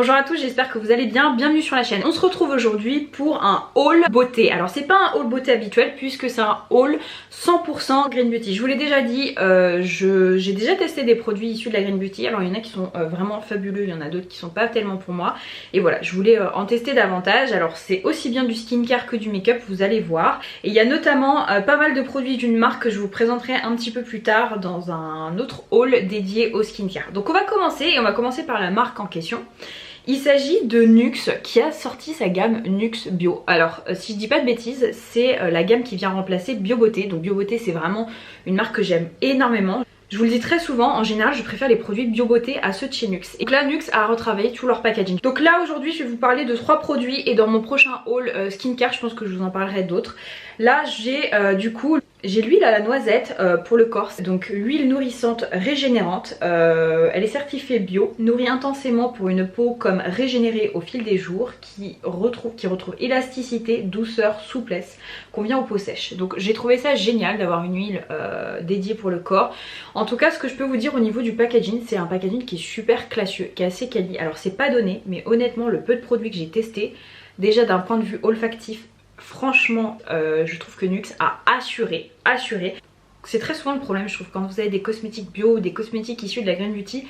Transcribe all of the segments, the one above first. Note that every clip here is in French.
Bonjour à tous, j'espère que vous allez bien, bienvenue sur la chaîne. On se retrouve aujourd'hui pour un haul beauté. Alors c'est pas un haul beauté habituel puisque c'est un haul 100% Green Beauty. Je vous l'ai déjà dit, j'ai déjà testé des produits issus de la Green Beauty. Alors il y en a qui sont vraiment fabuleux, il y en a d'autres qui sont pas tellement pour moi. Et voilà, je voulais en tester davantage. Alors c'est aussi bien du skincare que du make-up, vous allez voir. Et il y a notamment pas mal de produits d'une marque que je vous présenterai un petit peu plus tard dans un autre haul dédié au skincare. Donc on va commencer et on va commencer par la marque en question. Il s'agit de Nuxe qui a sorti sa gamme Nuxe Bio. Alors si je dis pas de bêtises, c'est la gamme qui vient remplacer Bio Beauté. Donc Bio Beauté c'est vraiment une marque que j'aime énormément. Je vous le dis très souvent, en général je préfère les produits Bio Beauté à ceux de chez Nuxe. Et là Nuxe a retravaillé tout leur packaging. Donc là aujourd'hui je vais vous parler de 3 produits et dans mon prochain haul skincare je pense que je vous en parlerai d'autres. Là j'ai j'ai l'huile à la noisette pour le corps, donc huile nourrissante régénérante, elle est certifiée bio, nourrit intensément pour une peau comme régénérée au fil des jours, qui retrouve élasticité, douceur, souplesse, convient aux peaux sèches. Donc j'ai trouvé ça génial d'avoir une huile dédiée pour le corps. En tout cas ce que je peux vous dire au niveau du packaging, c'est un packaging qui est super classieux, qui est assez quali. Alors c'est pas donné, mais honnêtement le peu de produits que j'ai testé, déjà d'un point de vue olfactif, franchement je trouve que Nuxe a assuré. C'est très souvent le problème je trouve quand vous avez des cosmétiques bio ou des cosmétiques issus de la Green Beauty.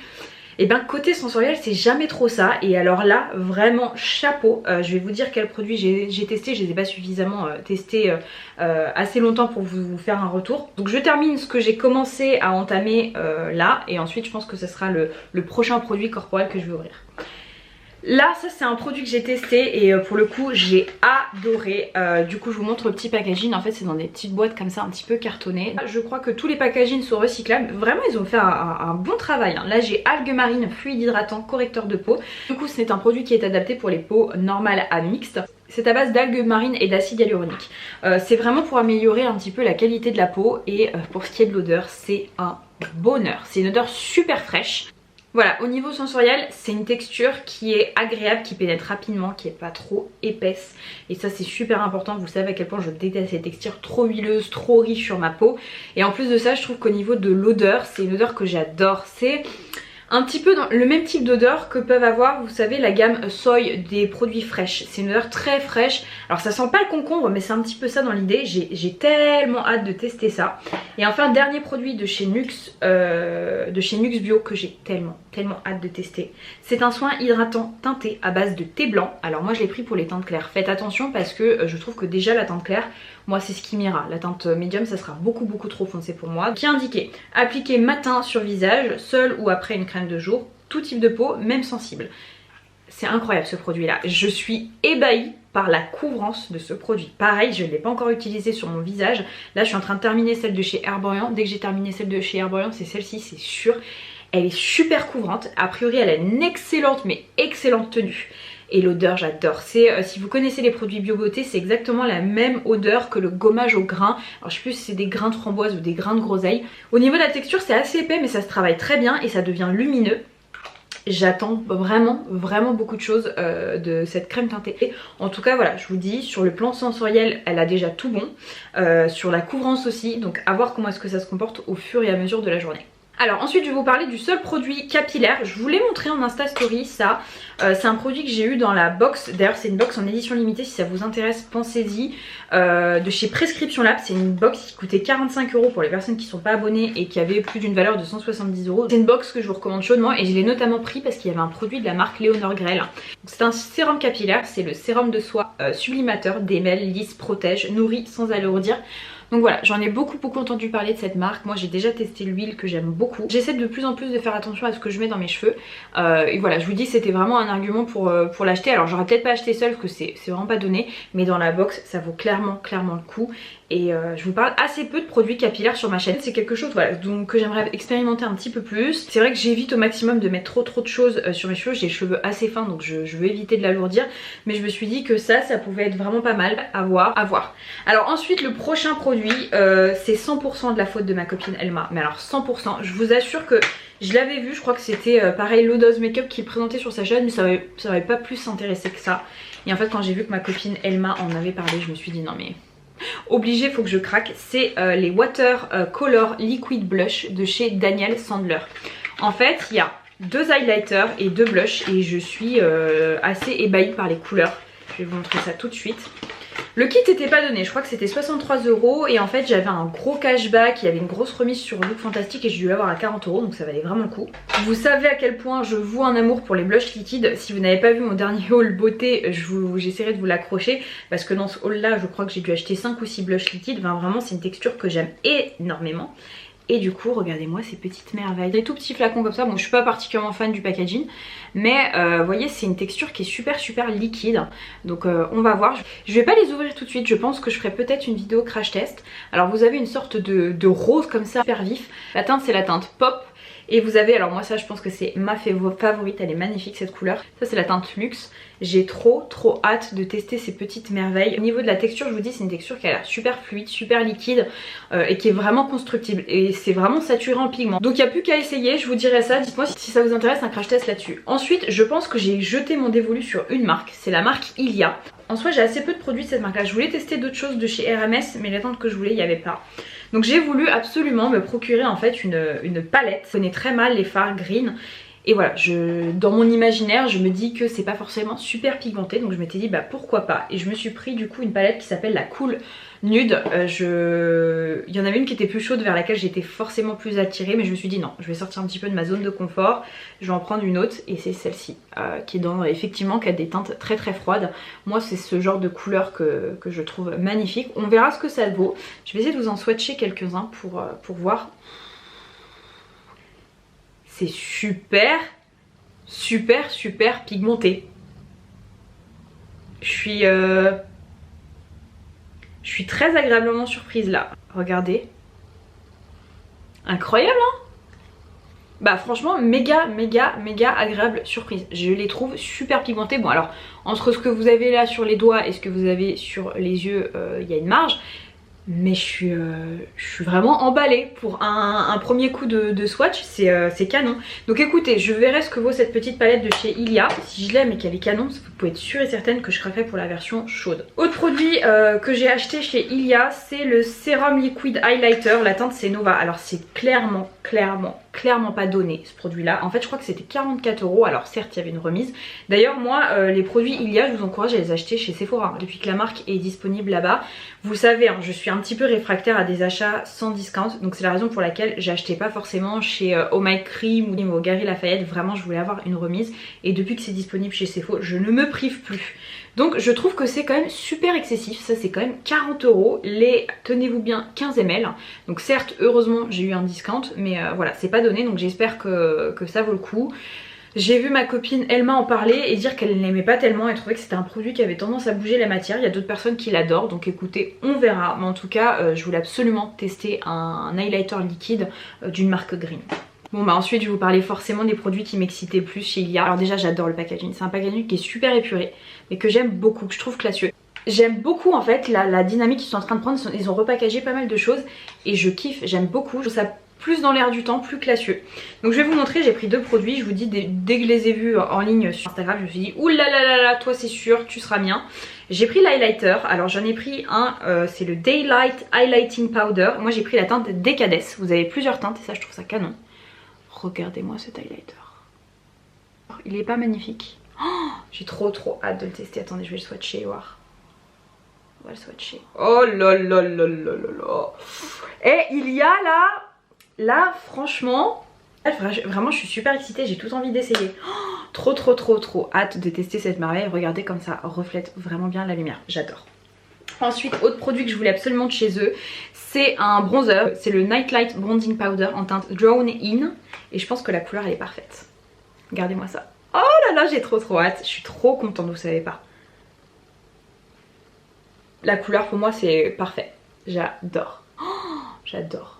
Et bien côté sensoriel c'est jamais trop ça. Et alors là vraiment chapeau. Je vais vous dire quels produits j'ai testé. Je les ai pas suffisamment testés assez longtemps pour vous faire un retour. Donc je termine ce que j'ai commencé à entamer là. Et ensuite je pense que ce sera le prochain produit corporel que je vais ouvrir. Là ça c'est un produit que j'ai testé et pour le coup j'ai adoré. Du coup je vous montre le petit packaging. En fait c'est dans des petites boîtes comme ça un petit peu cartonnées. Je crois que tous les packagings sont recyclables. Vraiment ils ont fait un bon travail hein. Là j'ai algues marines, fluide hydratant, correcteur de peau. Du coup c'est un produit qui est adapté pour les peaux normales à mixtes. C'est à base d'algues marines et d'acide hyaluronique. C'est vraiment pour améliorer un petit peu la qualité de la peau. Et pour ce qui est de l'odeur c'est un bonheur. C'est une odeur super fraîche. Voilà, au niveau sensoriel, c'est une texture qui est agréable, qui pénètre rapidement, qui est pas trop épaisse. Et ça c'est super important, vous savez à quel point je déteste ces textures trop huileuses, trop riches sur ma peau. Et en plus de ça, je trouve qu'au niveau de l'odeur, c'est une odeur que j'adore. C'est un petit peu dans le même type d'odeur que peuvent avoir, vous savez, la gamme Soy des produits fraîches. C'est une odeur très fraîche. Alors ça sent pas le concombre, mais c'est un petit peu ça dans l'idée. J'ai tellement hâte de tester ça. Et enfin, dernier produit de chez Nuxe Bio que j'ai tellement hâte de tester. C'est un soin hydratant teinté à base de thé blanc. Alors moi je l'ai pris pour les teintes claires. Faites attention parce que je trouve que déjà la teinte claire, moi c'est ce qui m'ira. La teinte médium ça sera beaucoup trop foncé pour moi. Qui est indiqué appliquer matin sur visage, seul ou après une crème de jour, tout type de peau, même sensible. C'est incroyable ce produit là. Je suis ébahie par la couvrance de ce produit. Pareil, je ne l'ai pas encore utilisé sur mon visage. Là je suis en train de terminer celle de chez Herborian. Dès que j'ai terminé celle de chez Herborian, c'est celle-ci, c'est sûr. Elle est super couvrante. A priori elle a une excellente tenue. Et l'odeur j'adore. C'est si vous connaissez les produits Bio Beauté, c'est exactement la même odeur que le gommage au grain. Alors je sais plus si c'est des grains de framboise ou des grains de groseille. Au niveau de la texture c'est assez épais mais ça se travaille très bien et ça devient lumineux. J'attends vraiment beaucoup de choses de cette crème teintée. En tout cas voilà, je vous dis, sur le plan sensoriel elle a déjà tout bon. Sur la couvrance aussi, donc à voir comment est-ce que ça se comporte au fur et à mesure de la journée. Alors ensuite je vais vous parler du seul produit capillaire. Je vous l'ai montré en Insta Story ça. C'est un produit que j'ai eu dans la box. D'ailleurs c'est une box en édition limitée, si ça vous intéresse pensez-y. De chez Prescription Lab. C'est une box qui coûtait 45 € pour les personnes qui ne sont pas abonnées et qui avait plus d'une valeur de 170 €. C'est une box que je vous recommande chaudement et je l'ai notamment pris parce qu'il y avait un produit de la marque Léonore Grell. C'est un sérum capillaire, c'est le sérum de soie sublimateur, démêle, lisse, protège, nourrit sans alourdir. Donc voilà, j'en ai beaucoup entendu parler de cette marque. Moi j'ai déjà testé l'huile que j'aime beaucoup. J'essaie de plus en plus de faire attention à ce que je mets dans mes cheveux. Et voilà, je vous dis c'était vraiment un argument pour l'acheter. Alors j'aurais peut-être pas acheté seule parce que c'est vraiment pas donné. Mais dans la box ça vaut clairement le coup. Et je vous parle assez peu de produits capillaires sur ma chaîne. C'est quelque chose voilà, donc, que j'aimerais expérimenter un petit peu plus. C'est vrai que j'évite au maximum de mettre trop de choses sur mes cheveux. J'ai les cheveux assez fins donc je veux éviter de l'alourdir. Mais je me suis dit que ça pouvait être vraiment pas mal à voir. Alors ensuite le prochain produit c'est 100% de la faute de ma copine Elma. Mais alors 100%, je vous assure que je l'avais vu, je crois que c'était pareil Low Dose Makeup qui le présentait sur sa chaîne. Mais ça m'avait pas plus intéressé que ça. Et en fait quand j'ai vu que ma copine Elma en avait parlé, je me suis dit non mais obligé, faut que je craque. C'est les Water Color Liquid Blush de chez Daniel Sandler. En fait il y a 2 highlighters et 2 blushs et je suis assez ébahie par les couleurs. Je vais vous montrer ça tout de suite. Le kit n'était pas donné, je crois que c'était 63 € et en fait j'avais un gros cashback, il y avait une grosse remise sur Look Fantastic et j'ai dû l'avoir à 40 € donc ça valait vraiment le coup. Vous savez à quel point je voue un amour pour les blushs liquides. Si vous n'avez pas vu mon dernier haul beauté, j'essaierai de vous l'accrocher parce que dans ce haul là je crois que j'ai dû acheter 5 ou 6 blushs liquides. Enfin, vraiment c'est une texture que j'aime énormément. Et du coup regardez-moi ces petites merveilles. Des tout petits flacons comme ça, bon je suis pas particulièrement fan du packaging, mais vous voyez c'est une texture qui est super liquide. Donc on va voir. Je vais pas les ouvrir tout de suite, je pense que je ferai peut-être une vidéo crash test. Alors vous avez une sorte de rose comme ça, super vif. La teinte c'est la teinte Pop. Et vous avez, alors moi ça je pense que c'est ma favorite, elle est magnifique cette couleur. Ça c'est la teinte Luxe. J'ai trop hâte de tester ces petites merveilles. Au niveau de la texture, je vous dis c'est une texture qui a l'air super fluide, super liquide et qui est vraiment constructible. Et c'est vraiment saturé en pigment. Donc il n'y a plus qu'à essayer, je vous dirai ça. Dites-moi si ça vous intéresse un crash test là-dessus. Ensuite, je pense que j'ai jeté mon dévolu sur une marque. C'est la marque Ilia. En soi j'ai assez peu de produits de cette marque là. Je voulais tester d'autres choses de chez RMS mais la teinte que je voulais il n'y avait pas. Donc j'ai voulu absolument me procurer en fait une palette. Je connais très mal les fards green. Et voilà, dans mon imaginaire, je me dis que c'est pas forcément super pigmenté. Donc je m'étais dit bah pourquoi pas. Et je me suis pris du coup une palette qui s'appelle la Cool Nude. Il y en avait une qui était plus chaude vers laquelle j'étais forcément plus attirée. Mais je me suis dit non, je vais sortir un petit peu de ma zone de confort. Je vais en prendre une autre et c'est celle-ci. Qui est effectivement qui a des teintes très froides. Moi c'est ce genre de couleur que je trouve magnifique. On verra ce que ça vaut. Je vais essayer de vous en swatcher quelques-uns pour voir. C'est super pigmenté. Je suis très agréablement surprise là. Regardez. Incroyable hein. Bah franchement méga agréable surprise. Je les trouve super pigmentés. Bon alors entre ce que vous avez là sur les doigts et ce que vous avez sur les yeux, il y a une marge. Mais je suis vraiment emballée pour un premier coup de swatch, c'est canon. Donc écoutez, je verrai ce que vaut cette petite palette de chez Ilia. Si je l'aime et qu'elle est canon, vous pouvez être sûre et certaine que je craquerai pour la version chaude. Autre produit que j'ai acheté chez Ilia, c'est le Sérum Liquid Highlighter. La teinte c'est Nova. Alors c'est clairement pas donné ce produit là. En fait je crois que c'était 44 €. Alors certes il y avait une remise. D'ailleurs moi les produits Ilia je vous encourage à les acheter chez Sephora depuis que la marque est disponible là-bas. Vous savez hein, je suis un petit peu réfractaire à des achats sans discount. Donc c'est la raison pour laquelle j'achetais pas forcément chez Oh My Cream ou au Galeries Lafayette. Vraiment je voulais avoir une remise. Et depuis que c'est disponible chez Sephora je ne me prive plus. Donc je trouve que c'est quand même super excessif. Ça c'est quand même 40 €. Les, tenez-vous bien, 15 ml. Donc certes heureusement j'ai eu un discount. Mais voilà c'est pas donné. Donc j'espère que ça vaut le coup. J'ai vu ma copine Elma en parler et dire qu'elle n'aimait pas tellement. Elle trouvait que c'était un produit qui avait tendance à bouger la matière. Il y a d'autres personnes qui l'adorent. Donc écoutez on verra. Mais en tout cas je voulais absolument tester un highlighter liquide d'une marque Green. Bon bah ensuite je vais vous parler forcément des produits qui m'excitaient plus chez Ilia. Alors déjà j'adore le packaging, c'est un packaging qui est super épuré mais que j'aime beaucoup, que je trouve classieux. J'aime beaucoup en fait la dynamique qu'ils sont en train de prendre, ils ont repackagé pas mal de choses et je kiffe, j'aime beaucoup, je trouve ça plus dans l'air du temps, plus classieux. Donc je vais vous montrer, j'ai pris deux produits, je vous dis dès que je les ai vus en ligne sur Instagram, je me suis dit oulalalala, toi c'est sûr, tu seras bien. J'ai pris l'highlighter, alors j'en ai pris un, c'est le Daylight Highlighting Powder. Moi j'ai pris la teinte Decades, vous avez plusieurs teintes et ça je trouve ça canon. Regardez-moi cet highlighter. Il est pas magnifique. Oh, j'ai trop hâte de le tester. Attendez, je vais le swatcher et voir. On va le swatcher. Oh là là là là là là. Et il y a là franchement, vraiment je suis super excitée, j'ai tout envie d'essayer. Oh, trop hâte de tester cette merveille. Regardez comme ça reflète vraiment bien la lumière. J'adore. Ensuite, autre produit que je voulais absolument de chez eux, c'est un bronzer. C'est le Nightlight Bronzing Powder en teinte Drawn In. Et je pense que la couleur elle est parfaite. Regardez-moi ça. Oh là là, j'ai trop hâte. Je suis trop contente, vous savez pas. La couleur pour moi c'est parfait. J'adore. Oh, j'adore.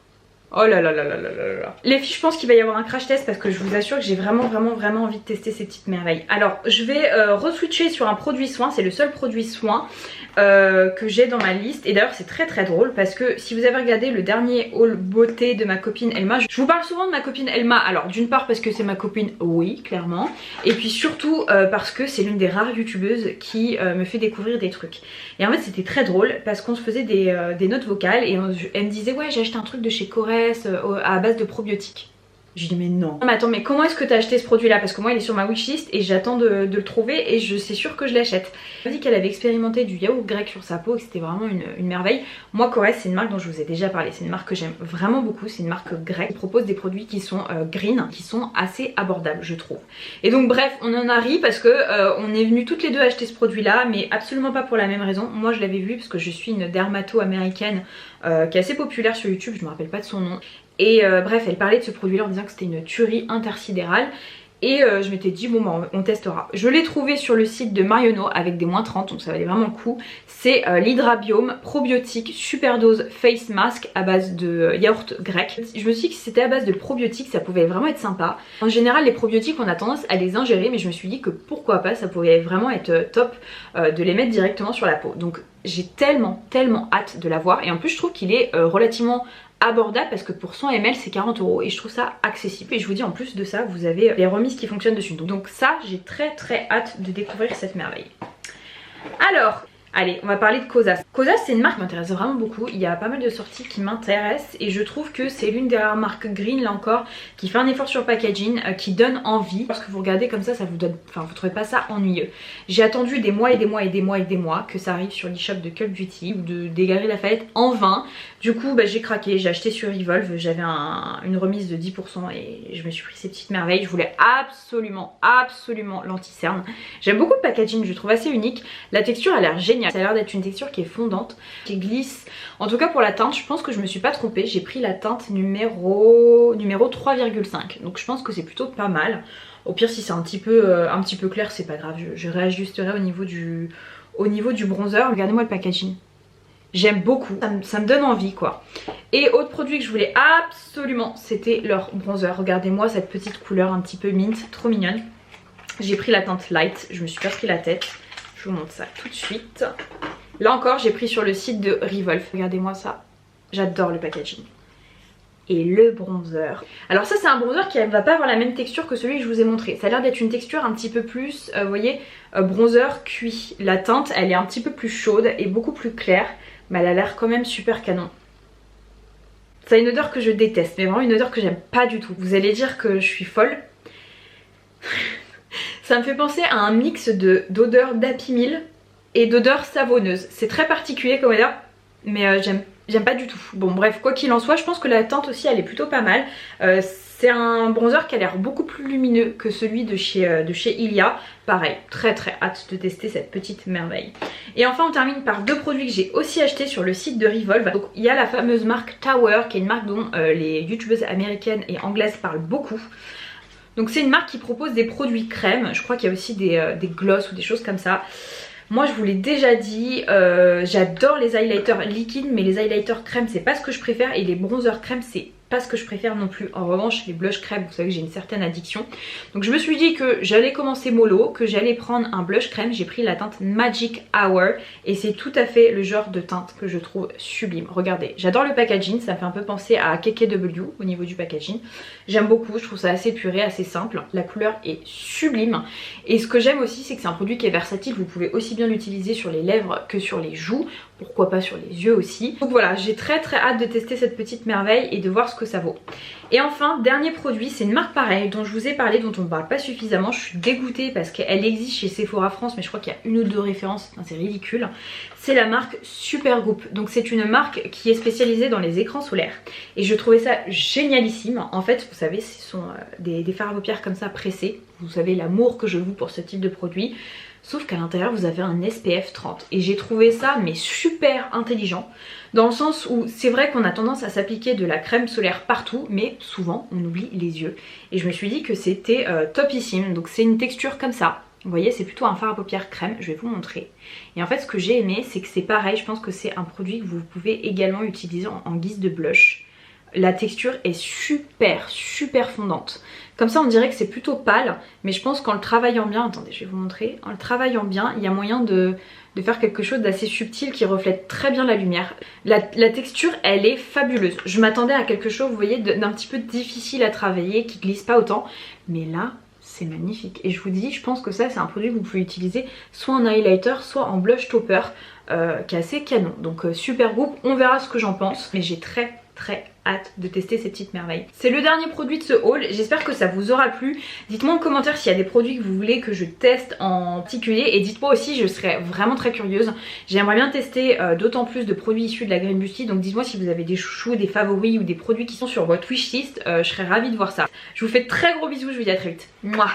Oh là là là là là là là. Les filles, je pense qu'il va y avoir un crash test parce que je vous assure que j'ai vraiment envie de tester ces petites merveilles. Alors je vais re-switcher sur un produit soin, c'est le seul produit soin que j'ai dans ma liste. Et d'ailleurs c'est très drôle parce que si vous avez regardé le dernier haul beauté de ma copine Elma, je vous parle souvent de ma copine Elma. Alors d'une part parce que c'est ma copine, oui clairement, et puis surtout parce que c'est l'une des rares youtubeuses qui me fait découvrir des trucs. Et en fait c'était très drôle parce qu'on se faisait des notes vocales et elle me disait ouais j'ai acheté un truc de chez Corée à base de probiotiques. Je dis mais non. Mais attends, mais comment est-ce que t'as acheté ce produit là? Parce que moi il est sur ma wishlist et j'attends de le trouver et je sais sûr que je l'achète. Elle m'a dit qu'elle avait expérimenté du yaourt grec sur sa peau et que c'était vraiment une merveille. Moi Korres, c'est une marque dont je vous ai déjà parlé, c'est une marque que j'aime vraiment beaucoup, c'est une marque grecque qui propose des produits qui sont green, qui sont assez abordables je trouve. Et donc bref, on en a ri parce que on est venu toutes les deux acheter ce produit là, mais absolument pas pour la même raison. Moi je l'avais vu parce que je suis une dermato américaine qui est assez populaire sur YouTube, je me rappelle pas de son nom. Et bref, elle parlait de ce produit là en disant que c'était une tuerie intersidérale. Et je m'étais dit bon bah on testera. Je l'ai trouvé sur le site de Marionneau avec des moins 30, donc ça valait vraiment le coup. C'est l'Hydrabiome probiotique super dose face mask à base de yaourt grec. Je me suis dit que si c'était à base de probiotiques ça pouvait vraiment être sympa. En général les probiotiques on a tendance à les ingérer, mais je me suis dit que pourquoi pas, ça pouvait vraiment être top de les mettre directement sur la peau. Donc j'ai tellement hâte de l'avoir. Et en plus je trouve qu'il est relativement abordable parce que pour 100 ml c'est 40 € et je trouve ça accessible. Et je vous dis en plus de ça vous avez les remises qui fonctionnent dessus. Donc ça j'ai très hâte de découvrir cette merveille. Alors allez, on va parler de Cosas. Cosas c'est une marque qui m'intéresse vraiment beaucoup, il y a pas mal de sorties qui m'intéressent et je trouve que c'est l'une des rares marques green là encore qui fait un effort sur le packaging, qui donne envie. Lorsque vous regardez comme ça vous donne, enfin vous trouvez pas ça ennuyeux. J'ai attendu des mois que ça arrive sur l'e-shop de Cult Beauty ou des Galeries Lafayette en vain. Du coup bah, j'ai craqué, j'ai acheté sur Revolve, j'avais une remise de 10% et je me suis pris ces petites merveilles. Je voulais absolument l'anti-cerne. J'aime beaucoup le packaging, je le trouve assez unique. La texture a l'air géniale, ça a l'air d'être une texture qui est fondante, qui glisse. En tout cas pour la teinte, je pense que je me suis pas trompée. J'ai pris la teinte numéro 3,5. Donc je pense que c'est plutôt pas mal. Au pire si c'est un petit peu clair, c'est pas grave. Je réajusterai au niveau du bronzer. Regardez-moi le packaging. J'aime beaucoup, ça me donne envie quoi. Et autre produit que je voulais absolument, c'était leur bronzer. Regardez-moi cette petite couleur un petit peu mint, trop mignonne. J'ai pris la teinte light, je me suis pas pris la tête. Je vous montre ça tout de suite. Là encore j'ai pris sur le site de Revolve. Regardez-moi ça, j'adore le packaging. Et le bronzer. Alors ça c'est un bronzer qui ne va pas avoir la même texture que celui que je vous ai montré. Ça a l'air d'être une texture un petit peu plus, vous voyez, bronzer cuit. La teinte elle est un petit peu plus chaude et beaucoup plus claire. Mais elle a l'air quand même super canon. Ça a une odeur que je déteste, mais vraiment une odeur que j'aime pas du tout. Vous allez dire que je suis folle. Ça me fait penser à un mix d'odeur d'Happy Meal et d'odeur savonneuse. C'est très particulier comme odeur, mais j'aime pas du tout. Bon bref, quoi qu'il en soit, je pense que la teinte aussi elle est plutôt pas mal. C'est un bronzer qui a l'air beaucoup plus lumineux que celui de chez Ilia. Pareil, très hâte de tester cette petite merveille. Et enfin on termine par deux produits que j'ai aussi achetés sur le site de Revolve. Donc il y a la fameuse marque Tower qui est une marque dont les youtubeuses américaines et anglaises parlent beaucoup. Donc c'est une marque qui propose des produits crème. Je crois qu'il y a aussi des gloss ou des choses comme ça. Moi je vous l'ai déjà dit, j'adore les highlighters liquides, mais les highlighters crème c'est pas ce que je préfère et les bronzers crème c'est pas ce que je préfère non plus. En revanche les blush crème, vous savez que j'ai une certaine addiction. Donc je me suis dit que j'allais commencer mollo, que j'allais prendre un blush crème. J'ai pris la teinte Magic Hour et c'est tout à fait le genre de teinte que je trouve sublime. Regardez, j'adore le packaging, ça me fait un peu penser à KKW au niveau du packaging. J'aime beaucoup, je trouve ça assez épuré, assez simple. La couleur est sublime. Et ce que j'aime aussi c'est que c'est un produit qui est versatile. Vous pouvez aussi bien l'utiliser sur les lèvres que sur les joues. Pourquoi pas sur les yeux aussi. Donc voilà, j'ai très hâte de tester cette petite merveille et de voir ce que ça vaut. Et enfin, dernier produit, c'est une marque pareille dont je vous ai parlé, dont on ne parle pas suffisamment. Je suis dégoûtée parce qu'elle existe chez Sephora France, mais je crois qu'il y a une ou deux références, enfin, c'est ridicule. C'est la marque Supergoop. Donc c'est une marque qui est spécialisée dans les écrans solaires. Et je trouvais ça génialissime. En fait, vous savez, ce sont des fards à paupières comme ça pressés. Vous savez l'amour que je voue pour ce type de produit. Sauf qu'à l'intérieur vous avez un SPF 30 et j'ai trouvé ça mais super intelligent dans le sens où c'est vrai qu'on a tendance à s'appliquer de la crème solaire partout mais souvent on oublie les yeux et je me suis dit que c'était topissime. Donc c'est une texture comme ça, vous voyez c'est plutôt un fard à paupières crème, je vais vous montrer. Et en fait ce que j'ai aimé c'est que c'est pareil, je pense que c'est un produit que vous pouvez également utiliser en guise de blush. La texture est super fondante. Comme ça on dirait que c'est plutôt pâle, mais je pense qu'en le travaillant bien, attendez je vais vous montrer, en le travaillant bien il y a moyen de faire quelque chose d'assez subtil qui reflète très bien la lumière. La texture elle est fabuleuse. Je m'attendais à quelque chose vous voyez d'un petit peu difficile à travailler, qui glisse pas autant, mais là c'est magnifique. Et je vous dis, je pense que ça c'est un produit que vous pouvez utiliser soit en highlighter, soit en blush topper, qui est assez canon. Donc Supergoop, on verra ce que j'en pense, mais j'ai très très hâte de tester ces petites merveilles. C'est le dernier produit de ce haul, j'espère que ça vous aura plu. Dites-moi en commentaire s'il y a des produits que vous voulez que je teste en particulier et dites-moi aussi, je serais vraiment très curieuse. J'aimerais bien tester d'autant plus de produits issus de la Green Beauty, donc dites-moi si vous avez des chouchous, des favoris ou des produits qui sont sur votre wishlist, je serais ravie de voir ça. Je vous fais de très gros bisous, je vous dis à très vite. Mouah.